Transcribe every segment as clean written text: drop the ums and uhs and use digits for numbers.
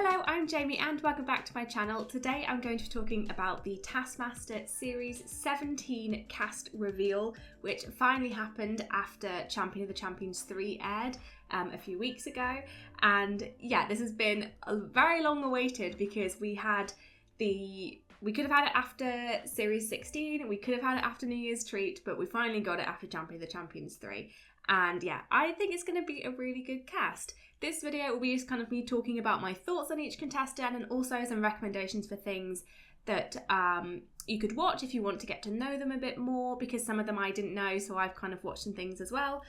Hello, I'm Jamie and welcome back to my channel. Today I'm going to be talking about the Taskmaster Series 17 cast reveal, which finally happened after Champion of the Champions 3 aired a few weeks ago. And yeah, this has been very long awaited because we could have had it after Series 16, we could have had it after New Year's Treat, but we finally got it after Champion of the Champions 3. And yeah, I think it's going to be a really good cast. This video will be just kind of me talking about my thoughts on each contestant and also some recommendations for things that you could watch if you want to get to know them a bit more, because some of them I didn't know, so I've kind of watched some things as well.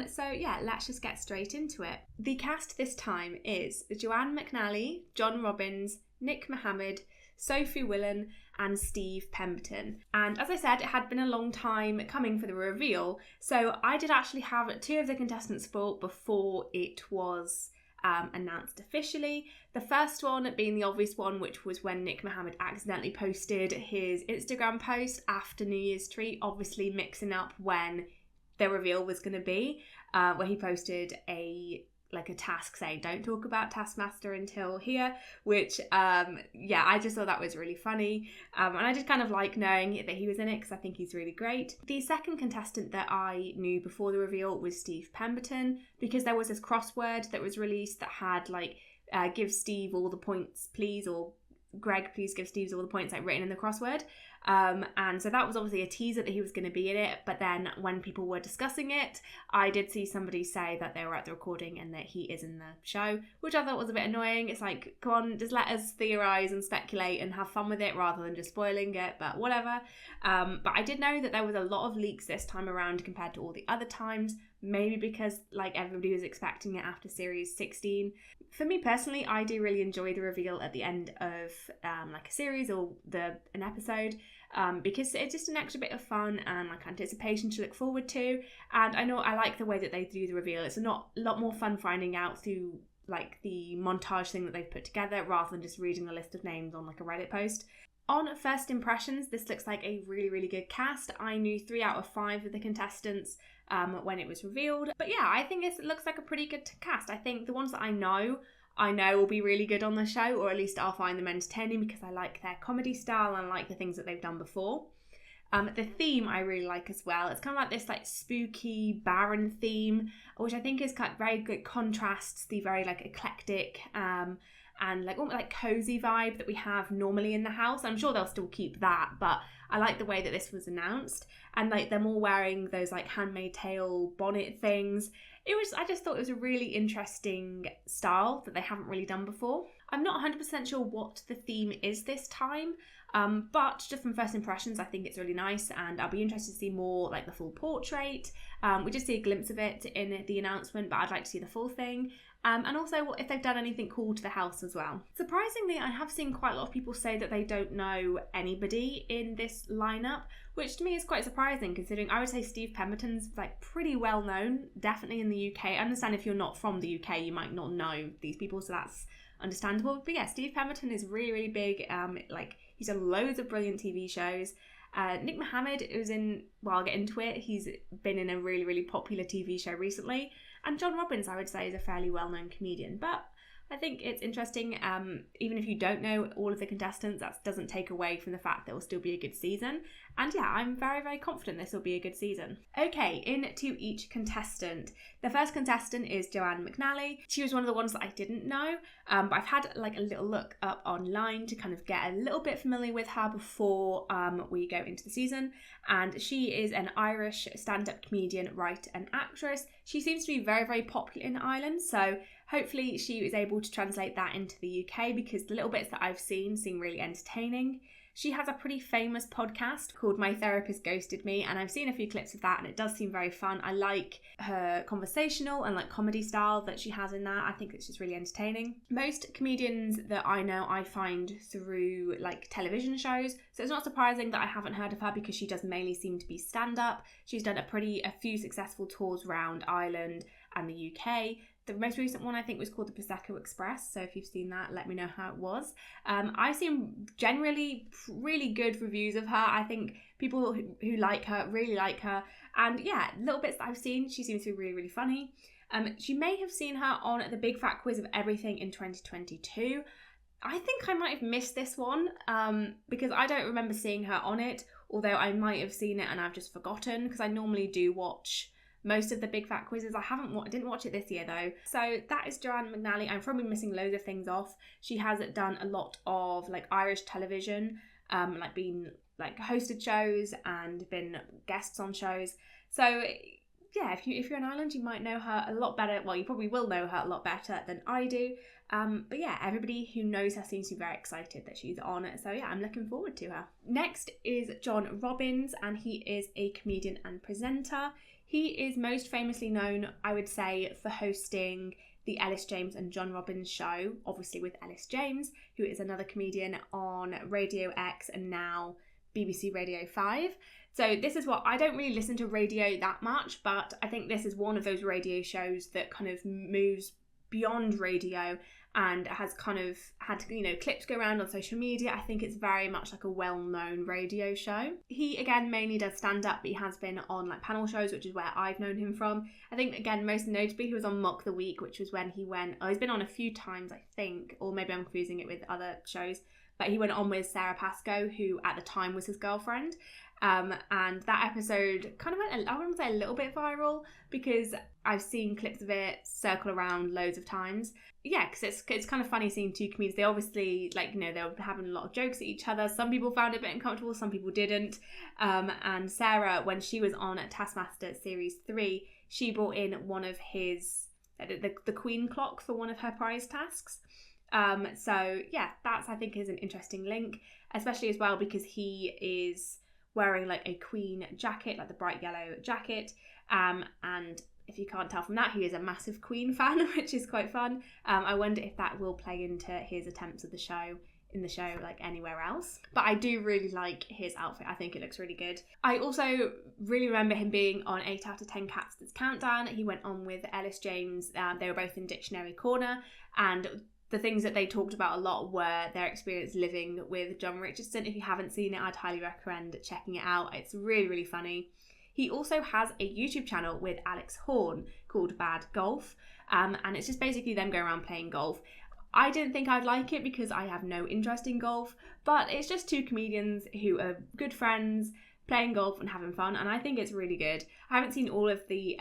So yeah, let's just get straight into it. The cast this time is Joanne McNally, John Robbins, Nick Mohammed, Sophie Willan and Steve Pemberton. And as I said, it had been a long time coming for the reveal, so I did actually have 2 of the contestants spoiled before it was announced officially. The first one being the obvious one, which was when Nick Mohammed accidentally posted his Instagram post after New Year's Treat, obviously mixing up when the reveal was going to be, where he posted a task saying don't talk about Taskmaster until here, which yeah, I just thought that was really funny, and I just kind of like knowing that he was in it because I think he's really great. The second contestant that I knew before the reveal was Steve Pemberton, because there was this crossword that was released that had give Steve all the points please, or Greg please give Steve all the points, written in the crossword. And so that was obviously a teaser that he was going to be in it, but then when people were discussing it, I did see somebody say that they were at the recording and that he is in the show, which I thought was a bit annoying. It's like, come on, just let us theorise and speculate and have fun with it rather than just spoiling it, but whatever. But I did know that there was a lot of leaks this time around compared to all the other times, maybe because everybody was expecting it after Series 16. For me personally, I do really enjoy the reveal at the end of a series or an episode, because it's just an extra bit of fun and anticipation to look forward to. And I know I like the way that they do the reveal. It's a lot more fun finding out through the montage thing that they've put together rather than just reading a list of names on a Reddit post. On first impressions, this looks like a really, really good cast. I knew 3 out of 5 of the contestants when it was revealed. But yeah, I think it looks like a pretty good cast. I think the ones that I know will be really good on the show, or at least I'll find them entertaining because I like their comedy style and I like the things that they've done before. The theme I really like as well. It's kind of this spooky, barren theme, which I think is very good contrasts the very eclectic and almost cozy vibe that we have normally in the house. I'm sure they'll still keep that, but I like the way that this was announced, and them all wearing those Handmaid's Tale bonnet things. I just thought it was a really interesting style that they haven't really done before. I'm not 100% sure what the theme is this time, but just from first impressions, I think it's really nice, and I'll be interested to see more the full portrait. We just see a glimpse of it in the announcement, but I'd like to see the full thing. And also if they've done anything cool to the house as well. Surprisingly, I have seen quite a lot of people say that they don't know anybody in this lineup, which to me is quite surprising considering I would say Steve Pemberton's pretty well known, definitely in the UK. I understand if you're not from the UK, you might not know these people, so that's understandable. But yeah, Steve Pemberton is really, really big. He's done loads of brilliant TV shows. Nick Mohammed is in, well, I'll get into it, he's been in a really, really popular TV show recently. And John Robbins, I would say, is a fairly well-known comedian. But I think it's interesting, even if you don't know all of the contestants, that doesn't take away from the fact that it will still be a good season. And yeah, I'm very, very confident this will be a good season. Okay, into each contestant. The first contestant is Joanne McNally. She was one of the ones that I didn't know, but I've had a little look up online to kind of get a little bit familiar with her before we go into the season. And she is an Irish stand-up comedian, writer and actress. She seems to be very, very popular in Ireland, so hopefully she is able to translate that into the UK, because the little bits that I've seen seem really entertaining. She has a pretty famous podcast called My Therapist Ghosted Me, and I've seen a few clips of that and it does seem very fun. I like her conversational and comedy style that she has in that. I think it's just really entertaining. Most comedians that I know I find through television shows, so it's not surprising that I haven't heard of her because she does mainly seem to be stand-up. She's done a few successful tours around Ireland and the UK. The most recent one I think was called the Prosecco Express, so if you've seen that, let me know how it was. I've seen generally really good reviews of her. I think people who like her really like her, and yeah, little bits that I've seen, she seems to be really, really funny. You may have seen her on the Big Fat Quiz of Everything in 2022. I think I might have missed this one because I don't remember seeing her on it, although I might have seen it and I've just forgotten, because I normally do watch most of the Big Fat Quizzes. I didn't watch it this year though. So that is Joanne McNally. I'm probably missing loads of things off. She has done a lot of like Irish television, like been like hosted shows and been guests on shows. So yeah, if you're in Ireland, you might know her a lot better. Well, you probably will know her a lot better than I do. But yeah, everybody who knows her seems to be very excited that she's on it. So yeah, I'm looking forward to her. Next is John Robbins, and he is a comedian and presenter. He is most famously known, I would say, for hosting the Ellis James and John Robbins show, obviously with Ellis James, who is another comedian on Radio X and now BBC Radio 5. So this is what, I don't really listen to radio that much, but I think this is one of those radio shows that kind of moves beyond radio and has kind of had, you know, clips go around on social media. I think it's very much like a well-known radio show. He, again, mainly does stand-up, but he has been on like panel shows, which is where I've known him from. I think, again, most notably, he was on Mock the Week, which was when he went, he's been on a few times, I think, or maybe I'm confusing it with other shows, but he went on with Sarah Pascoe, who at the time was his girlfriend. And that episode kind of went, I wouldn't say a little bit viral, because I've seen clips of it circle around loads of times. Yeah, because it's kind of funny seeing two comedians. They obviously, like, you know, they were having a lot of jokes at each other. Some people found it a bit uncomfortable, some people didn't. And Sarah, when she was on at Taskmaster Series 3, she brought in one of his, the Queen clock for one of her prize tasks. So yeah, that's, I think, is an interesting link, especially as well because he is wearing like a Queen jacket, like the bright yellow jacket, and if you can't tell from that, he is a massive Queen fan, which is quite fun. I wonder if that will play into his attempts of the show like anywhere else. But I do really like his outfit. I think it looks really good. I also really remember him being on 8 out of 10 Cats That's Countdown. He went on with Ellis James. They were both in Dictionary Corner, and the things that they talked about a lot were their experience living with John Richardson. If you haven't seen it, I'd highly recommend checking it out. It's really, really funny. He also has a YouTube channel with Alex Horne called Bad Golf, and it's just basically them going around playing golf. I didn't think I'd like it because I have no interest in golf, but it's just two comedians who are good friends playing golf and having fun, and I think it's really good. I haven't seen all of the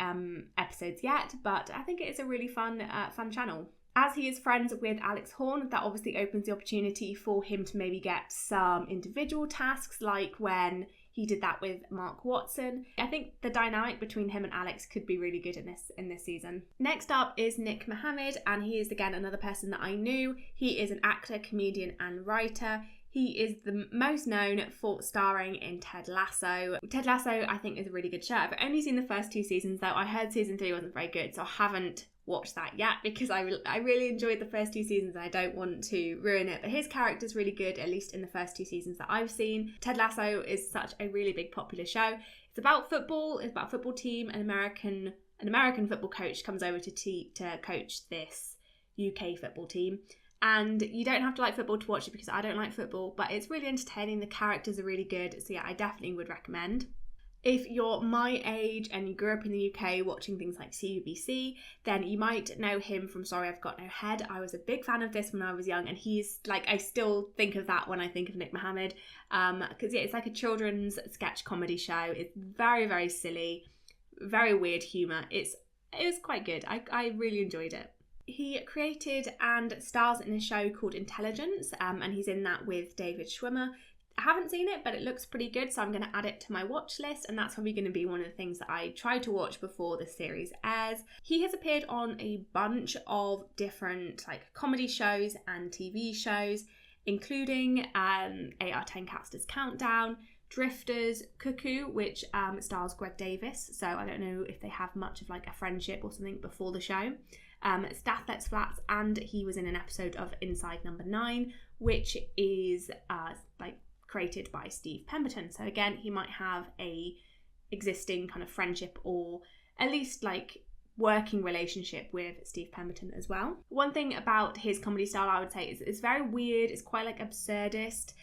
episodes yet, but I think it's a really fun channel. As he is friends with Alex Horne, that obviously opens the opportunity for him to maybe get some individual tasks, like when he did that with Mark Watson. I think the dynamic between him and Alex could be really good in this season. Next up is Nick Mohammed, and he is again another person that I knew. He is an actor, comedian and writer. He is the most known for starring in Ted Lasso. Ted Lasso, I think, is a really good show. I've only seen the first 2 seasons though. I heard season 3 wasn't very good, so I haven't watched that yet because I really enjoyed the first 2 seasons and I don't want to ruin it. But his character's really good, at least in the first 2 seasons that I've seen. Ted Lasso is such a really big popular show. It's about football. It's about a football team. An American football coach comes over to coach this UK football team. And you don't have to like football to watch it because I don't like football, but it's really entertaining. The characters are really good. So yeah, I definitely would recommend. If you're my age and you grew up in the UK watching things like CBBC, then you might know him from Sorry I've Got No Head. I was a big fan of this when I was young, and he's like, I still think of that when I think of Nick Mohammed, because yeah, it's like a children's sketch comedy show. It's very, very silly, very weird humour. It was quite good. I really enjoyed it. He created and stars in a show called Intelligence, and he's in that with David Schwimmer. I haven't seen it, but it looks pretty good, so I'm going to add it to my watch list, and that's probably going to be one of the things that I try to watch before the series airs. He has appeared on a bunch of different like comedy shows and TV shows, including 8 out of 10 Cats That's Countdown, Drifters, Cuckoo, which stars Greg Davies, so I don't know if they have much of like a friendship or something before the show. Stath Lets Flats, and he was in an episode of Inside Number 9, which is created by Steve Pemberton. So again, he might have a existing kind of friendship, or at least like working relationship with Steve Pemberton as well. One thing about his comedy style, I would say, is it's very weird. It's quite like absurdist.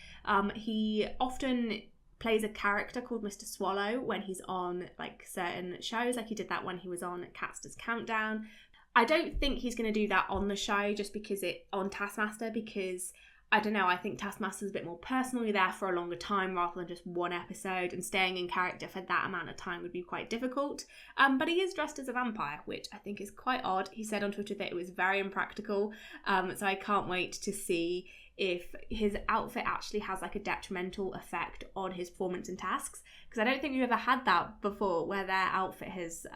He often plays a character called Mr. Swallow when he's on like certain shows, like he did that when he was on Acaster's Countdown. I don't think he's going to do that on the show just because on Taskmaster, because I don't know, I think Taskmaster's a bit more personal. You're there for a longer time rather than just one episode, and staying in character for that amount of time would be quite difficult. But he is dressed as a vampire, which I think is quite odd. He said on Twitter that it was very impractical, so I can't wait to see if his outfit actually has like a detrimental effect on his performance and tasks, because I don't think we've ever had that before where their outfit has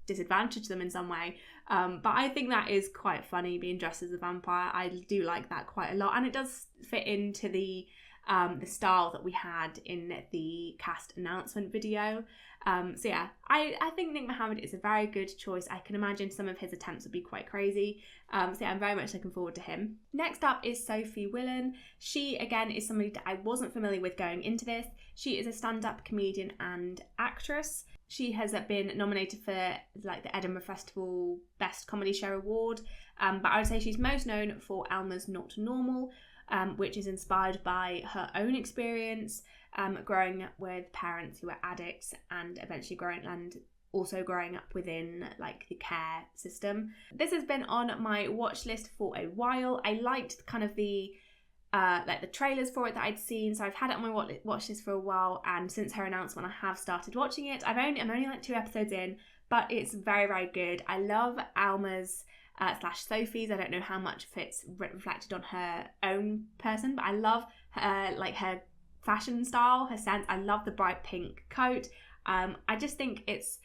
disadvantaged them in some way. But I think that is quite funny, being dressed as a vampire. I do like that quite a lot, and it does fit into the style that we had in the cast announcement video. So yeah, I think Nick Mohammed is a very good choice. I can imagine some of his attempts would be quite crazy. So yeah, I'm very much looking forward to him. Next up is Sophie Willan. She, again, is somebody that I wasn't familiar with going into this. She is a stand-up comedian and actress. She has been nominated for like the Edinburgh Festival Best Comedy Show Award. But I would say she's most known for Alma's Not Normal, which is inspired by her own experience growing up with parents who were addicts, and eventually growing up within like the care system. This has been on my watch list for a while. I liked kind of the trailers for it that I'd seen, so I've had it on my watch list for a while, and since her announcement I have started watching it. I'm only like 2 episodes in, but it's very, very good. I love Alma's / Sophie's. I don't know how much of it's reflected on her own person, but I love her fashion style, her sense. I love the bright pink coat. I just think it's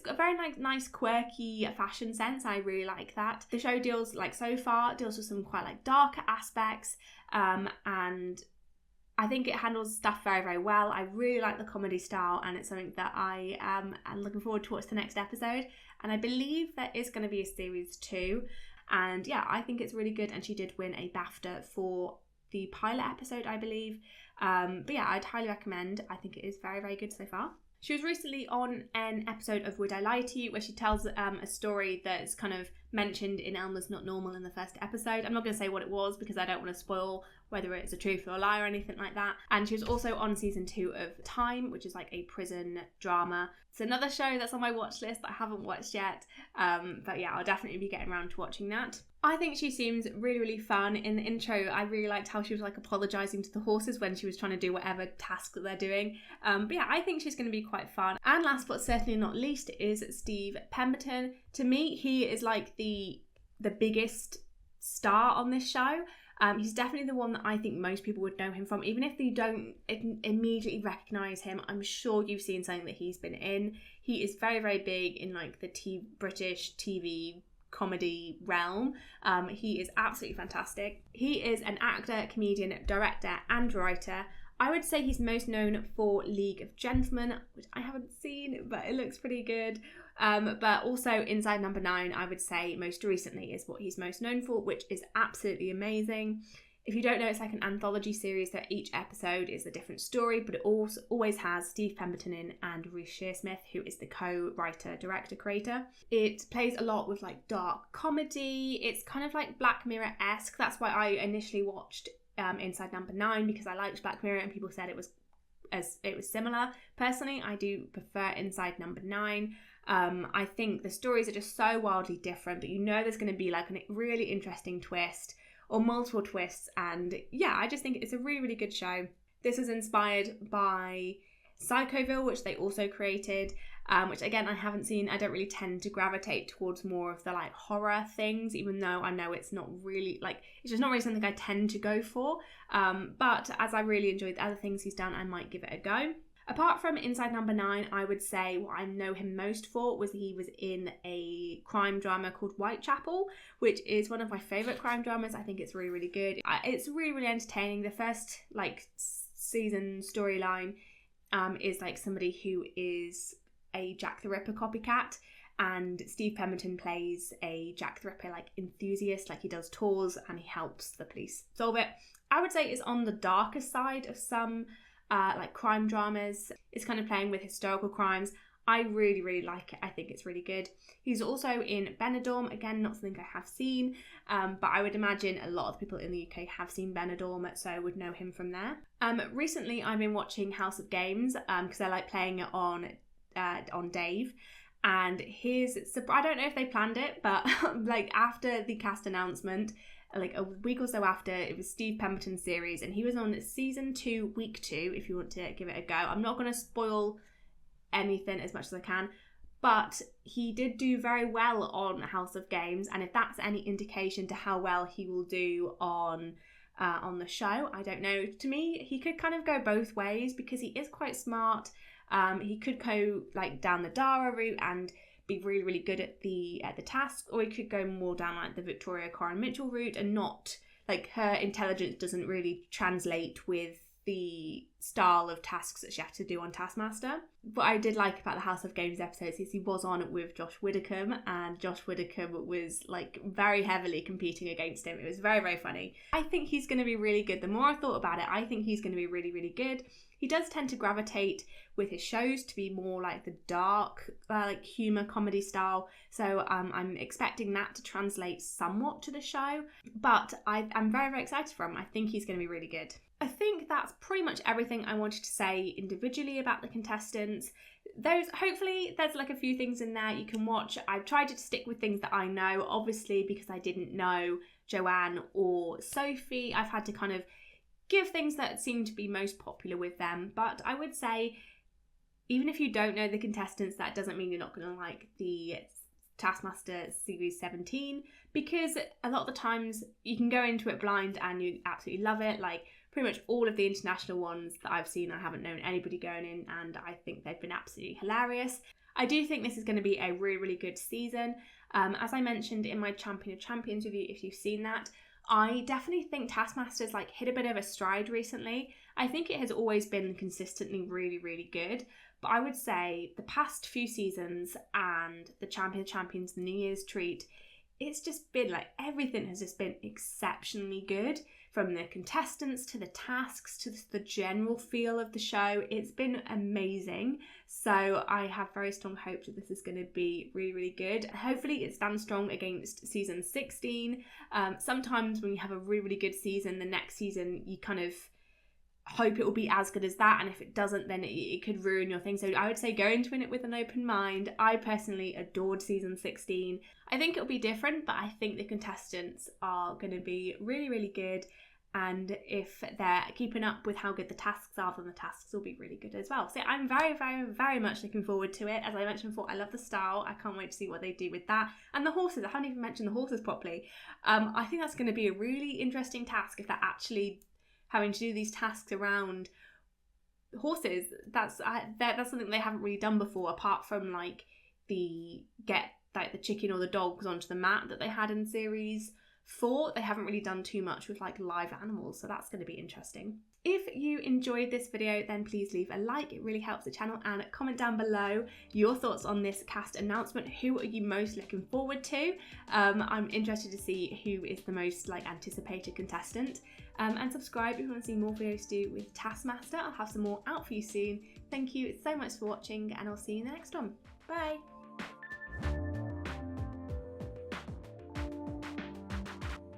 got a very nice quirky fashion sense. I really like that. The show deals with some quite like darker aspects, and I think it handles stuff very, very well. I really like the comedy style, and it's something that I am looking forward to watch the next episode. And I believe there is going to be a series 2, and yeah, I think it's really good. And she did win a BAFTA for the pilot episode, I believe. But yeah, I'd highly recommend. I think it is very, very good so far. She was recently on an episode of Would I Lie to You, where she tells a story that's kind of mentioned in Alma's Not Normal in the first episode. I'm not going to say what it was because I don't want to spoil whether it's a truth or a lie or anything like that. And she was also on season 2 of Time, which is like a prison drama. It's another show that's on my watch list that I haven't watched yet. But yeah, I'll definitely be getting around to watching that. I think she seems really, really fun. In the intro, I really liked how she was like apologising to the horses when she was trying to do whatever task that they're doing. But yeah, I think she's going to be quite fun. And last but certainly not least is Steve Pemberton. To me, he is like the biggest star on this show. He's definitely the one that I think most people would know him from. Even if you don't immediately recognise him, I'm sure you've seen something that he's been in. He is very, very big in like the British TV comedy realm. He is absolutely fantastic. He is an actor, comedian, director and writer. I would say he's most known for League of Gentlemen, which I haven't seen, but it looks pretty good. But also Inside Number 9, I would say most recently is what he's most known for, which is absolutely amazing. If you don't know, it's like an anthology series that each episode is a different story, but it also always has Steve Pemberton in and Ritchie Smith, who is the co-writer, director, creator. It plays a lot with like dark comedy. It's kind of like Black Mirror-esque. That's why I initially watched Inside Number 9, because I liked Black Mirror and people said it was similar. Personally, I do prefer Inside Number 9. I think the stories are just so wildly different, but you know there's going to be like a really interesting twist or multiple twists, and yeah, I just think it's a really, really good show. This is inspired by Psychoville, which they also created, which again I haven't seen. I don't really tend to gravitate towards more of the like horror things, even though I know it's not really like, it's just not really something I tend to go for, but as I really enjoyed the other things he's done, I might give it a go. Apart from Inside Number 9, I would say what I know him most for was he was in a crime drama called Whitechapel, which is one of my favourite crime dramas. I think it's really, really good. It's really, really entertaining. The first like season storyline is like somebody who is a Jack the Ripper copycat, and Steve Pemberton plays a Jack the Ripper like enthusiast, like he does tours and he helps the police solve it. I would say it's on the darker side of some like crime dramas. It's kind of playing with historical crimes. I really, really like it. I think it's really good. He's also in Benidorm. Again, not something I have seen, but I would imagine a lot of people in the UK have seen Benidorm, so I would know him from there. Recently, I've been watching House of Games because I like playing it on Dave. And I don't know if they planned it, but like after the cast announcement, like a week or so after, it was Steve Pemberton's series, and he was on season 2, week 2, if you want to give it a go. I'm not going to spoil anything as much as I can, but he did do very well on House of Games, and if that's any indication to how well he will do on the show, I don't know. To me, he could kind of go both ways because he is quite smart. He could go like down the Dara route and be really, really good at the tasks, or he could go more down like the Victoria Corin Mitchell route, and not like her intelligence doesn't really translate with the style of tasks that she had to do on Taskmaster. What I did like about the House of Games episodes is he was on with Josh Widdicombe, and Josh Widdicombe was like very heavily competing against him. It was very, very funny. I think he's going to be really good. The more I thought about it, I think he's going to be really, really good. He does tend to gravitate with his shows to be more like the dark, like humour comedy style. So I'm expecting that to translate somewhat to the show. But I'm very, very excited for him. I think he's going to be really good. I think that's pretty much everything I wanted to say individually about the contestants. Hopefully there's like a few things in there you can watch. I've tried to stick with things that I know, obviously, because I didn't know Joanne or Sophie. I've had to kind of give things that seem to be most popular with them. But I would say, even if you don't know the contestants, that doesn't mean you're not going to like the Taskmaster Series 17, because a lot of the times you can go into it blind and you absolutely love it. Like pretty much all of the international ones that I've seen, I haven't known anybody going in, and I think they've been absolutely hilarious. I do think this is going to be a really, really good season. As I mentioned in my Champion of Champions review, if you've seen that, I definitely think Taskmaster's like hit a bit of a stride recently. I think it has always been consistently really, really good, but I would say the past few seasons and the Champion of Champions, the New Year's treat, it's just been like everything has just been exceptionally good. From the contestants to the tasks to the general feel of the show, it's been amazing. So I have very strong hopes that this is going to be really, really good. Hopefully it stands strong against season 16. Sometimes when you have a really, really good season, the next season you kind of hope it will be as good as that, and if it doesn't, then it could ruin your thing. So I would say go into it with an open mind. I personally adored season 16. I think it'll be different, but I think the contestants are going to be really, really good. And if they're keeping up with how good the tasks are, then the tasks will be really good as well. So I'm very, very, very much looking forward to it. As I mentioned before, I love the style. I can't wait to see what they do with that. And the horses, I haven't even mentioned the horses properly. I think that's going to be a really interesting task if they're actually having to do these tasks around horses. That's something they haven't really done before, apart from like the chicken or the dogs onto the mat that they had in series 4. They haven't really done too much with like live animals, so that's going to be interesting. If you enjoyed this video, then please leave a like. It really helps the channel, and comment down below your thoughts on this cast announcement. Who are you most looking forward to? I'm interested to see who is the most like anticipated contestant. And subscribe if you want to see more videos to do with Taskmaster. I'll have some more out for you soon. Thank you so much for watching, and I'll see you in the next one. Bye!